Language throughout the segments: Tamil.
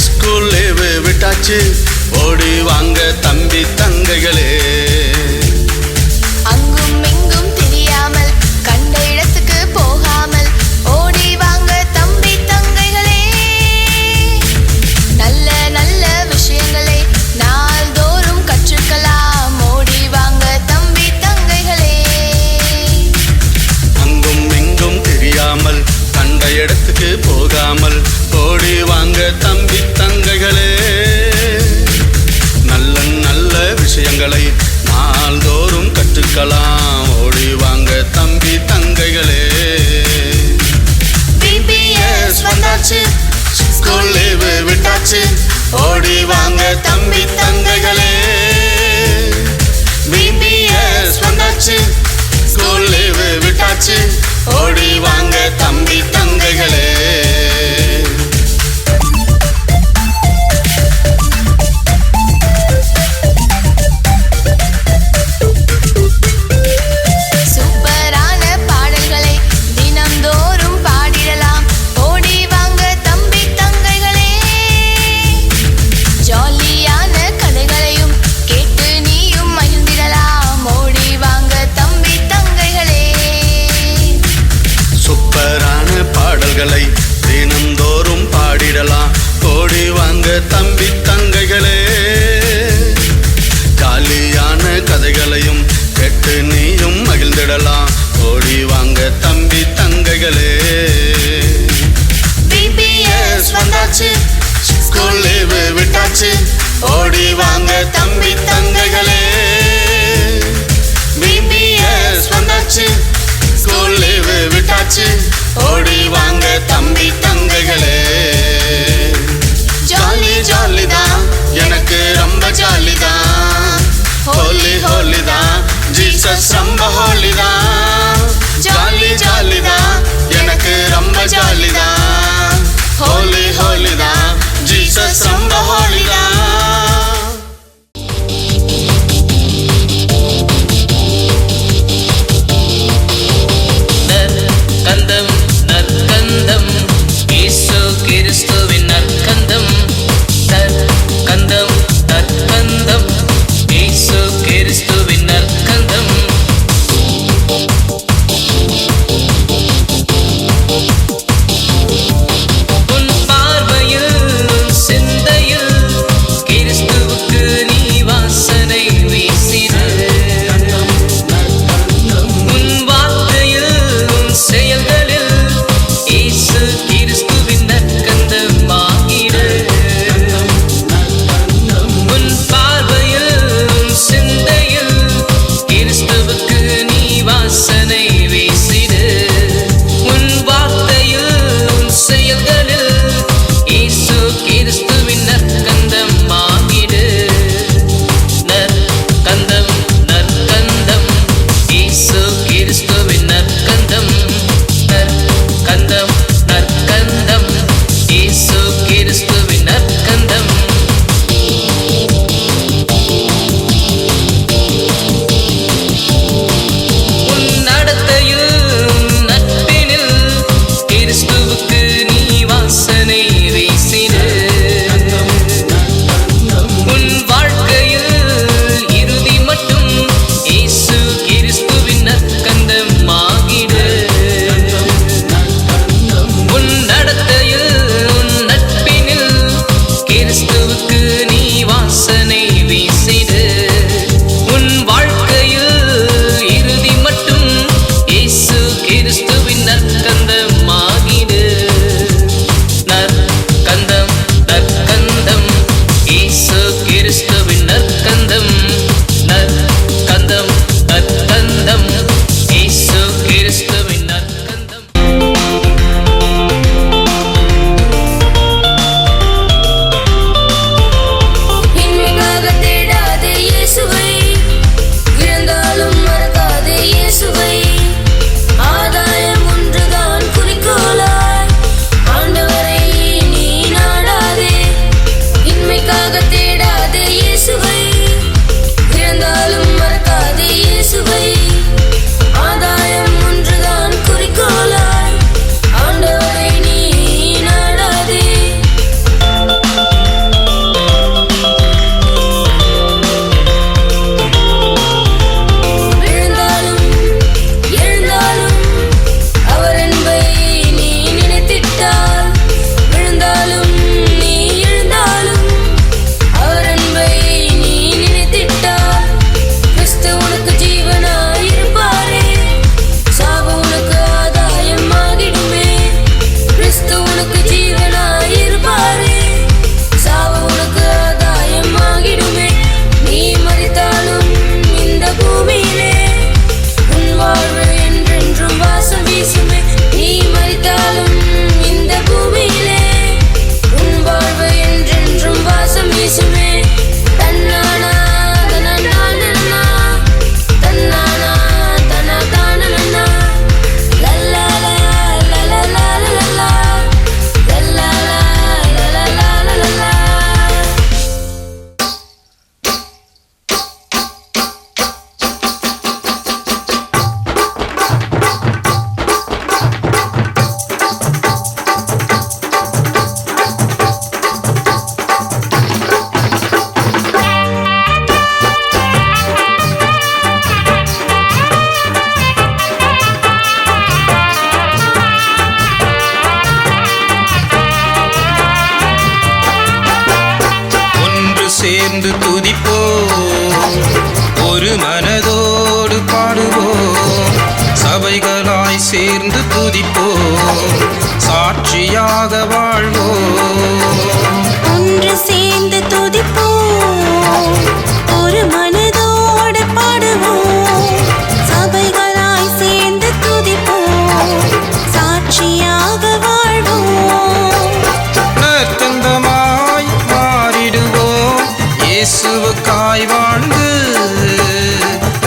ஸ்கூல் லீவு விட்டாச்சு, ஓடி வாங்க தம்பி தங்கைகளே. அங்கும் இங்கும் தெரியாமல் கண்ட இடத்துக்கு போகாமல் ஓடி வாங்க தம்பி தங்கைகளே. நல்ல நல்ல விஷயங்களை நாள்தோறும் கற்றுக்கலாம், ஓடி வாங்க தம்பி தங்கைகளே. அங்கும் இங்கும் தெரியாமல் கண்ட இடத்துக்கு போகாமல் ஓடி வாங்க தம்பி தங்கைகளே. நல்ல நல்ல விஷயங்களை நாள்தோறும் கற்றுக்கலாம், ஓடி வாங்க தம்பி தங்கைகளே. BBS வந்தாச்சு, ஸ்கூல் லீவு விட்டாச்சு, ஓடி வாங்க தம்பி தங்கைகளே. BBS வந்தாச்சு, ஸ்கூல் லீவு விட்டாச்சு, ஓடி வாங்க தம்பி தங்கைகளே. சூப்பரான பாடல்களை தினம்தோறும் பாடிடலாம், ஓடி வாங்க தம்பி தங்கைகளே. ஜாலியான கதைகளையும் கேட்டு நீயும் மகிழ்ந்திடலாம், ஓடி வாங்க தம்பி தங்கைகளே. சூப்பரான பாடல்களை தினம்தோறும் பாடிடலாம், ஓடி வாங்க தம்பி தங்கைகளே. ஜாலியான கதைகளையும் கேட்டு நீயும் மகிழ்ந்திடலாம், ஓடி வாங்க தம்பி தங்கைகளே. BBS வந்தாச்சு, ஸ்கூல் லீவு விட்டாச்சு, ஓடி வாங்க தம்பி தங்கைகளே. BBS வந்தாச்சு, ஸ்கூல் லீவு விட்டாச்சு, ஓடி வாங்க தம்பி தங்கைகளே. ஜாலி ஜாலிதான், எனக்கு ரொம்ப ஜாலிதான். ஹோலி ஹோலிதான், ஜீசஸ் ரொம்ப ஹோலிதான். ஜாலி ஜாலிதான், எனக்கு ரொம்ப ஜாலிதான். ஹோலி ஹோலிதான், ஜீசஸ் ரொம்ப ஹோலிதான். நற்கந்தம் நற்கந்தம் இயேசு கிறிஸ்துவின் நற்கந்தம். நற்கந்தம் நற்கந்தம் இயேசு கிறிஸ்துவின் நற்கந்தம். உன் பார்வையில் உன் சிந்தையில் கிறிஸ்துவுக்கு நீ வாசனை வீசிடு. உன் வார்த்தையில் உன் செயல்களில் சேர்ந்து துதிப்போம், சாட்சியாக வாழ்வோம். ஒன்று சேர்ந்து துதிப்போம், ஒரு மனதோடு பாடுவோம், சபைகளாய் சேர்ந்து துதிப்போம், சாட்சியாக வாழ்வோம். நற்கந்தமாய் மாறிடுவோம், இயேசுவுக்காய் வாழ்ந்து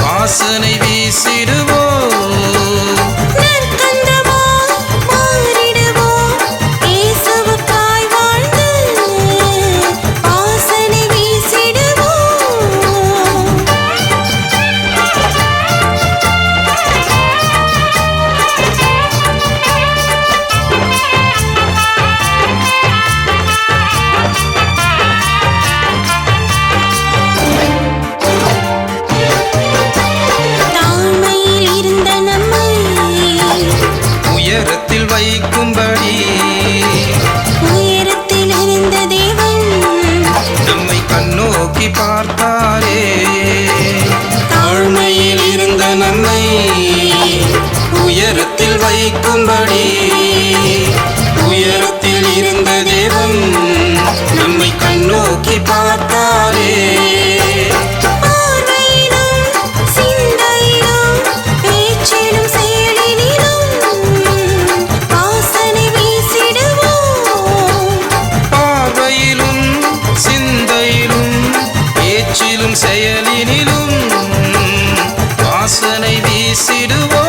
வாசனை வீசிடுவோம். நற்கந்தமாய் மாறிடுவோம், இயேசுவுக்காய் வாழ்ந்து வாசனை வீசிடுவோம். தாழ்மையில் இருந்த நம்மை உயரத்தில் வைக்கும்படி உயரத்தில் இருந்த தேவன் நம்மை கண்ணோக்கி பார்த்தாரே. தாழ்மையில் இருந்த நம்மை உயரத்தில் வைக்கும்படி உயரத்தில் இருந்த தேவன் நம்மை கண்ணோக்கி பார்த்தாரே. பார்வையிலும் சிந்தையிலும் பேச்சிலும் செயலிலும் வாசனை வீசிடுவோம். பார்வையிலும் சிந்தையிலும் பேச்சிலும் செயலினிலும் வாசனை வீசிடுவோம்.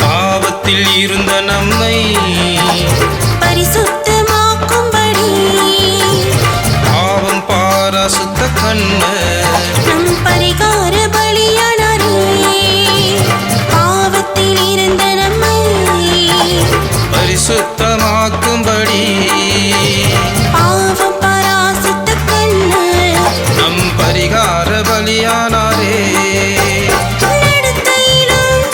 பாவத்தில் இருந்த நம்மை பரிசுத்தமாக்கும்படி பாவம் பாராசுத்த கண்ணர் நம் பரிகார பலியானாரே. பாவத்தில் இருந்த நம்மை பரிசுத்தமாக்கும்படி பாவம் பராசுத்த கண்ணர் நம் பரிகார பலியானாரே. நடத்தையிலும்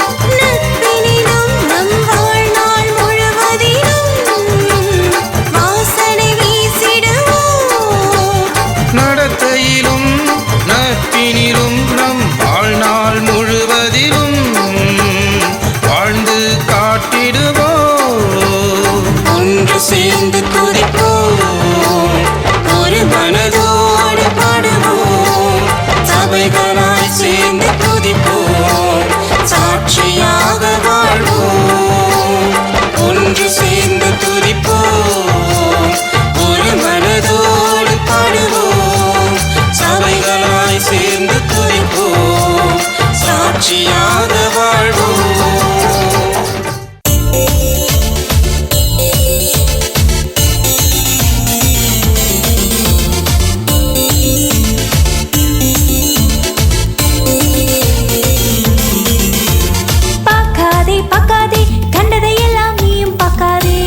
நட்பினிலும் நம் வாழ்நாள் முழுவதிலும் வாசனை வீசிடுவோம். நடத்தையிலும் நட்பினிலும் நம் வாழ்நாள் முழுவதிலும் வாழ்ந்து காட்டிடுவோம். ஒன்று சேர்ந்து துதிப்போம், ஒரு மனதோடு பாடுவோம், சபைகளாய் சேர்ந்து துதிப்போம், சாட்சியாக வாழ்வோம். ஒன்று சேர்ந்து துதிப்போம், ஒரு மனதோடு பாடுவோம், சபைகளாய் சேர்ந்து துதிப்போம், சாட்சியாக வாழ்வோம். பார்க்காதே பார்க்காதே, கண்டதையெல்லாம் நீயும் பார்க்காதே.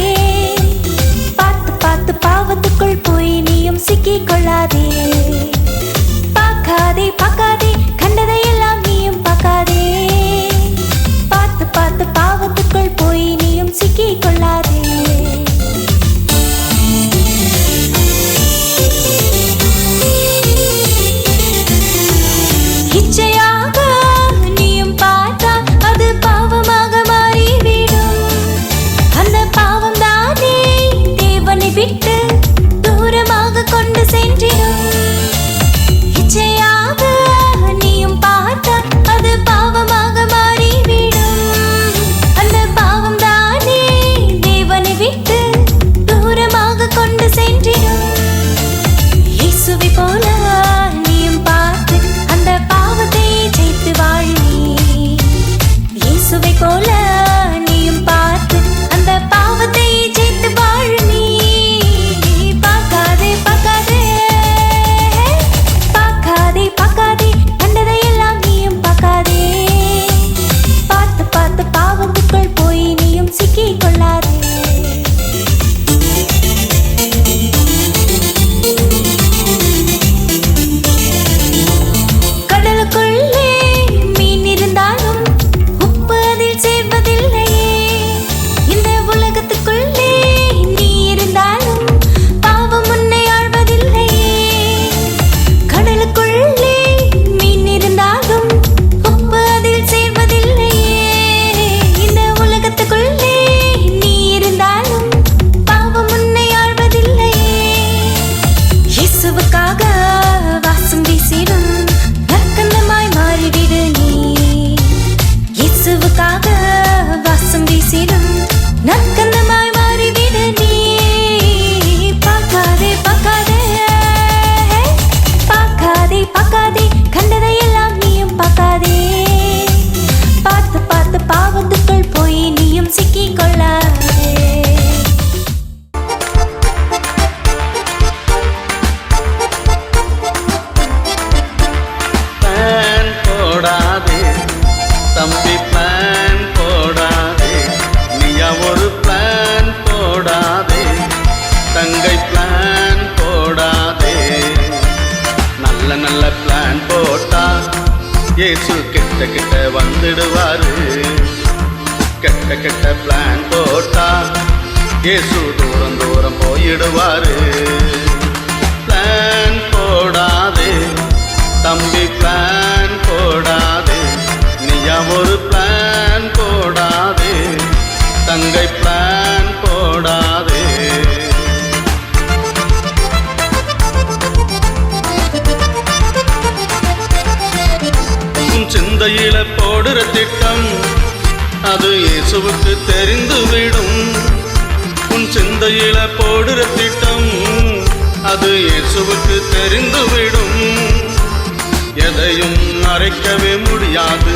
பார்த்து பார்த்து பாவத்துக்குள் போய் நீயும் சிக்கிக் கொள்ளாதே. பார்க்காதே பார்க்காதே, கண்டதையெல்லாம் நீயும் பார்க்காதே. பார்த்து பார்த்து பாவத்துக்குள் போய் நீயும் சிக்கிக் கொள்ளாதே. இச்சையாக நீயும் பார்த்தா அது பாவமாக மாறிவிடும். அந்த பாவம் தானே தேவனை விட்டு தூரமாக கொண்டு சென்றிடும். இச்சையாக நீயும் பார்த்தா அது பாவமாக மாறிவிடும். அந்த பாவம் தானே தேவனை விட்டு தூரமாக கொண்டு சென்றிடும். இயேசுவை போல நீயும் பார்த்து அந்த பாவத்தை ஜெயித்து வாழு நீ. இயேசுவை போல நீயும் பார்த்து அந்த பாவத்தை ஜெயித்து வாழு நீ. இயேசு கிட்ட கிட்ட வந்துடுவாரு. கெட்ட கெட்ட பிளான் போட்டா இயேசு தூரம் தூரம் போயிடுவாரு. பிளான் போடாதே தம்பி, பிளான் போடாதே, நீயா ஒரு பிளான் போடாதே தங்கை, பிளான் போடாதே. உன் சிந்தையில போடுற திட்டம் அது இயேசுவுக்கு தெரிந்துவிடும். உன் சிந்தையில போடுற திட்டம் அது இயேசுவுக்கு தெரிந்துவிடும். எதையும் மறைக்கவே முடியாது,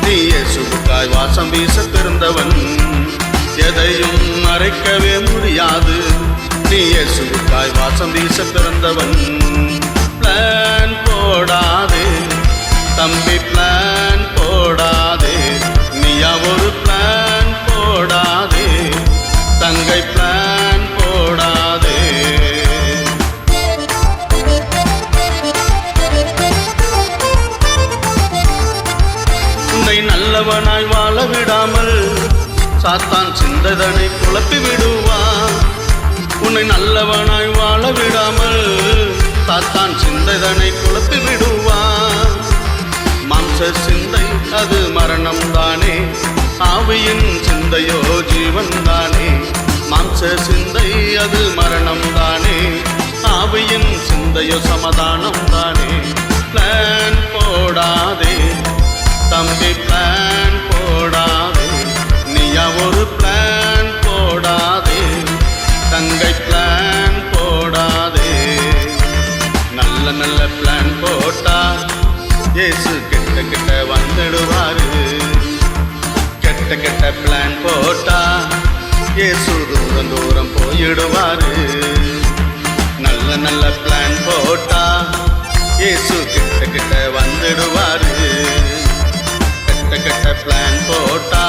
நீ இயேசுவுக்காய் வாசம் வீச பிறந்தவன். எதையும் மறைக்கவே முடியாது, நீ இயேசுவுக்காய் வாசம் வீச பிறந்தவன். பிளான் போடாதே தம்பி, பிளான் போடாதே, நீயா ஒரு பிளான் போடாதே தங்கை, பிளான் போடாதே. உன்னை நல்லவனாய் வாழ விடாமல் சாத்தான் சிந்ததனை குழப்பி விடுவான். உன்னை நல்லவனாய் வாழ விடாமல் சாத்தான் சிந்ததனை குழப்பி விடுவான். மாம்ச சிந்தை அது மரணம் தானே, ஆவியின் சிந்தையோ ஜீவன் தானே. மாம்ச சிந்தை அது மரணம் தானே, ஆவியின் சிந்தையோ சமாதானம் தானே. பிளான் போடாதே தம்பி, பிளான் போடாதே, நீயா ஒரு பிளான் போடாதே தங்கை, பிளான் போடாதே. நல்ல நல்ல பிளான் போட்டா இயேசு கிட்ட கிட்ட வந்துடுவாரு. கெட்ட கெட்ட பிளான் போட்டா இயேசு தூரம் தூரம் போயிடுவாரு. நல்ல நல்ல பிளான் போட்டா இயேசு கிட்ட கிட்ட வந்துடுவாரு. கெட்ட கெட்ட பிளான் போட்டா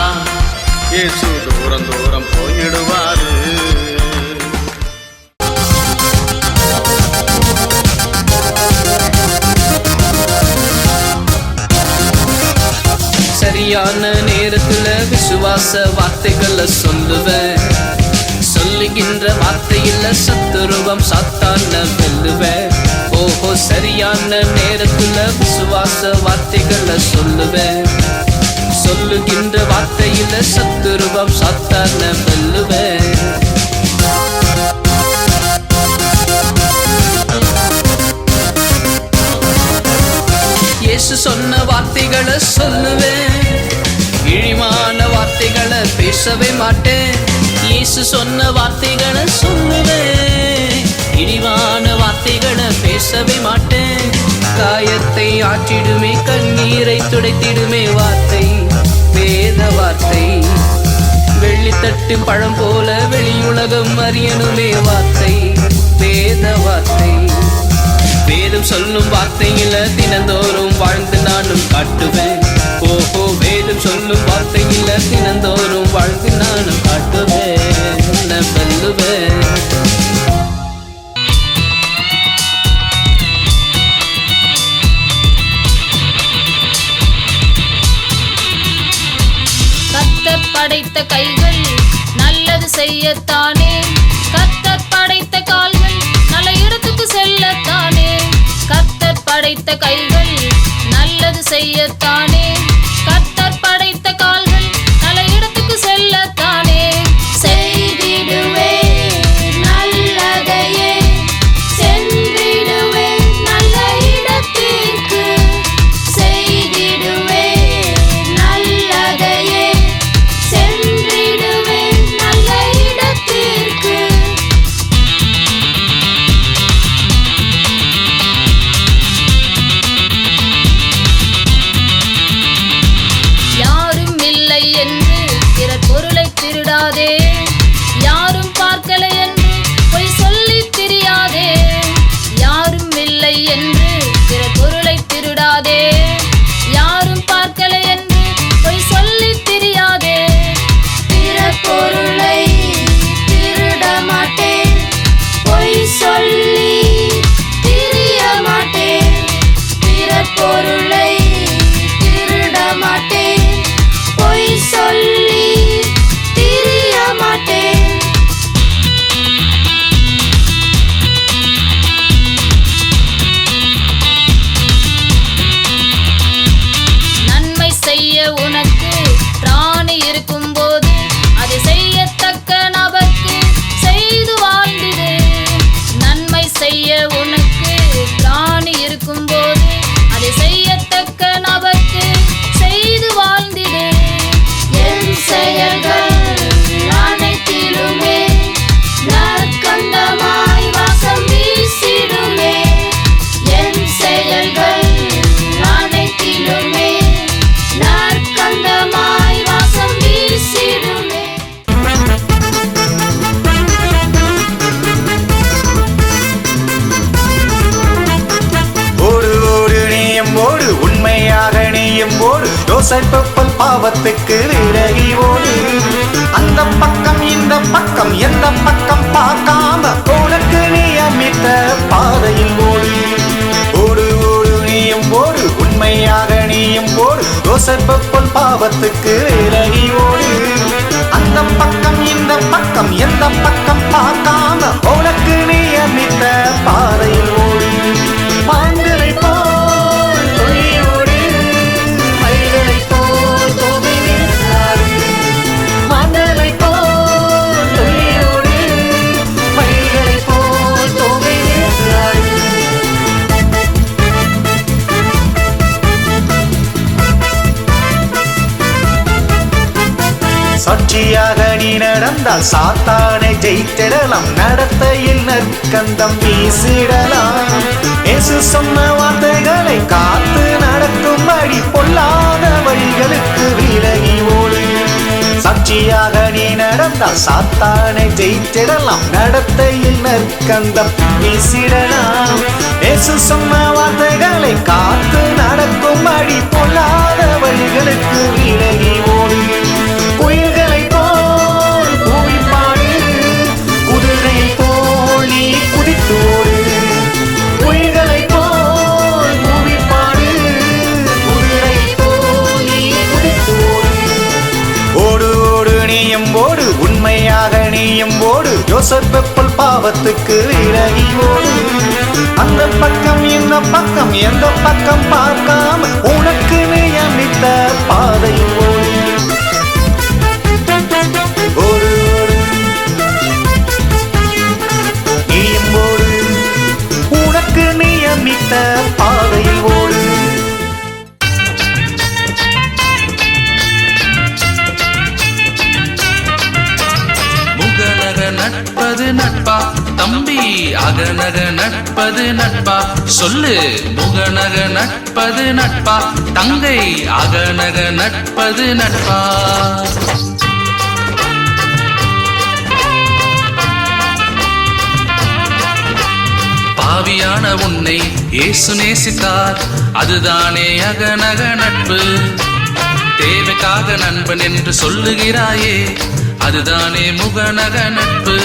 இயேசு தூரம் தூரம் போயிடுவாரு. சரியான நேரத்துல விசுவாச வார்த்தைகளை சொல்லுவேன். சொல்லுகின்ற வார்த்தையில சத்துருவம் சாத்தான வெல்லுவேன். ஓஹோ, சரியான நேரத்துல விசுவாச வார்த்தைகளை சொல்லுவேன். சொல்லுகின்ற வார்த்தையில சத்துருவம் சாத்தான வெல்லுவேன். இயேசு சொன்ன வார்த்தைகளை சொல்லுவேன். இழிவான வார்த்தைகளை பேசவே மாட்டேன். இயேசு சொன்ன வார்த்தைகளை சொல்லுவேன். இழிவான வார்த்தைகளை பேசவே மாட்டேன். காயத்தை ஆற்றிடுமே, கண்ணீரை துடைத்திடுமே வார்த்தை, வேத வார்த்தை. வெள்ளித்தட்டு பழம் போல வெளியுலகம் அறியணுமே வார்த்தை, வேத வார்த்தை. வேதம் சொல்லும் வார்த்தையில தினந்தோறும் வாழ்ந்து நானும் காட்டுவேன். ஓஹோ, வேதம் சொல்லும் வார்த்தையில தினந்தோறும் வாழ்ந்து நானும் காட்டுவேன், வெல்லுவேன். கர்த்தர் படைத்த கைகள் நல்லது செய்யத்தானே, கர்த்தர் படைத்த கால்கள் நல்ல இடத்துக்கு செல்லத்தானே. கர்த்தர் படைத்த கைகள் நல்லது செய்யத்தானே, கர்த்தர் படைத்த கால்கள் நல்ல இடத்துக்கு செல்லத்தானே. செய்திடுவே நல்லதையே, சென்றிடுவே நல்ல இடத்திற்கு. செய்திடுவே நல்லதையே, சென்றிடுவே நல்ல இடத்திற்கு. யோசேப்பு போல் பாவத்துக்கு விலகி ஓடு. அந்த பக்கம் இந்த பக்கம் எந்த பக்கம் பார்க்காம உனக்கு நியமித்த பாதையில் ஓடு. ஓடு ஓடு நீயும் ஓடு, உண்மையாக நீயும் ஓடு. யோசேப்பு போல் பாவத்துக்கு விலகி ஓடு. அந்த பக்கம் இந்த பக்கம் எந்த பக்கம் பார்க்காம உனக்கு நியமித்த பாதையில் ஓடு. மான்களை போல் துள்ளியோடு, மயில்களை போல் தோகை வீசாது. மான்களை போல் துள்ளியோடு, மயில்களை போல் தோகை வீசாது. சாட்சியாக நீ நடந்தால் சாத்தானை ஜெயித்திடலாம். நடத்தையில் நற்கந்தம் வீசிடலாம். இயேசு சொன்ன வார்த்தைகளை காத்து நடக்கும்படி பொல்லாத வழிகளுக்கு விலகி ஓடு. சாட்சியாக நீ நடந்தால் சாத்தானை ஜெயித்திடலாம். நடத்தையில் நற்கந்தம் வீசிடலாம். இயேசு சொன்ன வார்த்தைகளை காத்து நடக்கும்படி பொல்லாத வழிகளுக்கு விலகி ஓடு. குயில்களை போல் கூவிப்பாடு, குதிரை போல் நீ குதித்து ஓடு. குயில்களை போல் கூவிப்பாடு, குதிரை போல் நீ குதித்து ஓடு. ஓடு ஓடு நீயும் ஓடு, உண்மையாக நீயும் ஓடு. யோசேப்பு போல் பாவத்துக்கு விலகி ஓடு. அந்த பக்கம் இந்த பக்கம் எந்த பக்கம் பார்க்காம உனக்கு நியமித்த பாதையில் ஓடு. ஓடு ஓடு நீயும் ஓடு, உனக்கு நியமித்த பாதையில் ஓடு. முகநக நட்பது நட்பா தம்பி, அகநக நட்பது நட்பா சொல்லு. முகநக நட்பது நட்பா தங்கை, அகநக நட்பது நட்பா. பாவியான உன்னை இயேசு நேசித்தார், அதுதானே அகநக நட்பு. தேவைக்காக நண்பன் என்று சொல்லுகிறாயே, அதுதானே முகநக நட்பு.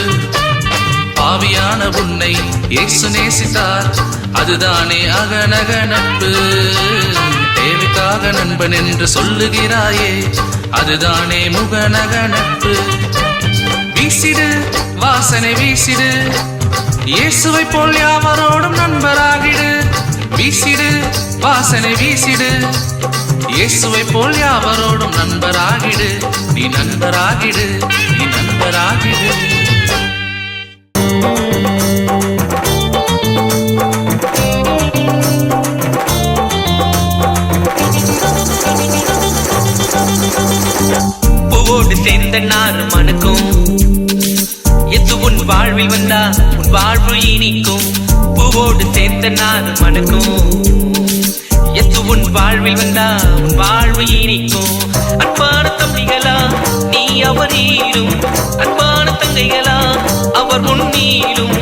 பாவியான உன்னை இயேசு நேசித்தார், அதுதானே அகநக நட்பு. தேவைக்காக நண்பன் என்று சொல்லுகிறாயே, அதுதானே முகநக நட்பு. வீசிடு வாசனை வீசிடு, இயேசுவை போல் யாவரோடும் நண்பராகிடு. வீசிடு வாசனை வீசிடு, இயேசுவை போல் யாவரோடும் நண்பராகிடு. நீ நண்பராகிடு, நீ நண்பராகிடு. பூவோடு சேர்ந்த நாறு மணக்கும், எது உன் வாழ்வில் வந்தா உன் வாழ்வு இனிக்கும். பூவோடு சேர்ந்த நாறு மணக்கும், எது உன் வாழ்வில் வந்தா உன் வாழ்வு இனிக்கும். அன்பான தம்பிகளா நீ அவரீரும், அன்பான தங்கைகளா அவர் உன்னீரும்.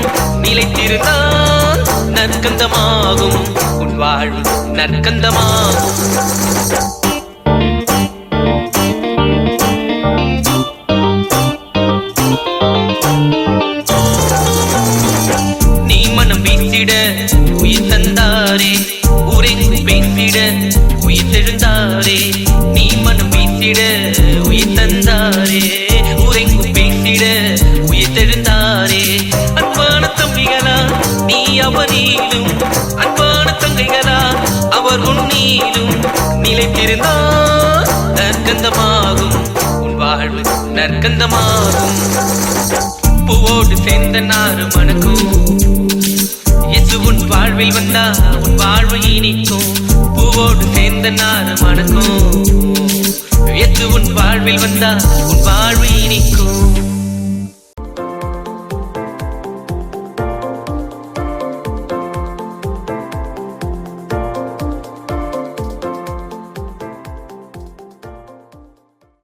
நிலைத்திருந்தால் நற்கந்தமாகும் உன் வாழ்வு, நற்கந்தமாகும். உயிர் தந்தாரே, உரைந்து பேசிட உயிர் தெழுந்தாரே. நீ மனம் வீசிட உயிர் தந்தாரே, உரைந்து பேசிட உயிர் தெழுந்தாரே. அன்பான தம்பிகளா நீ அவனிலும், அன்பான தங்கைகளா அவர் உன்னீலும். நிலைத்திருந்தால் நற்கந்தமாகும் உன் வாழ்வு, நற்கந்தமாகும். பூவோடு சேர்ந்த நாறு மணக்கும், இயேசு உன் வாழ்வில் வந்தா உன் வாழ்வு இனிக்கும். பூவோடு சேர்ந்த நாறு மணக்கும், இயேசு உன் வாழ்வில் வந்தா உன் வாழ்வு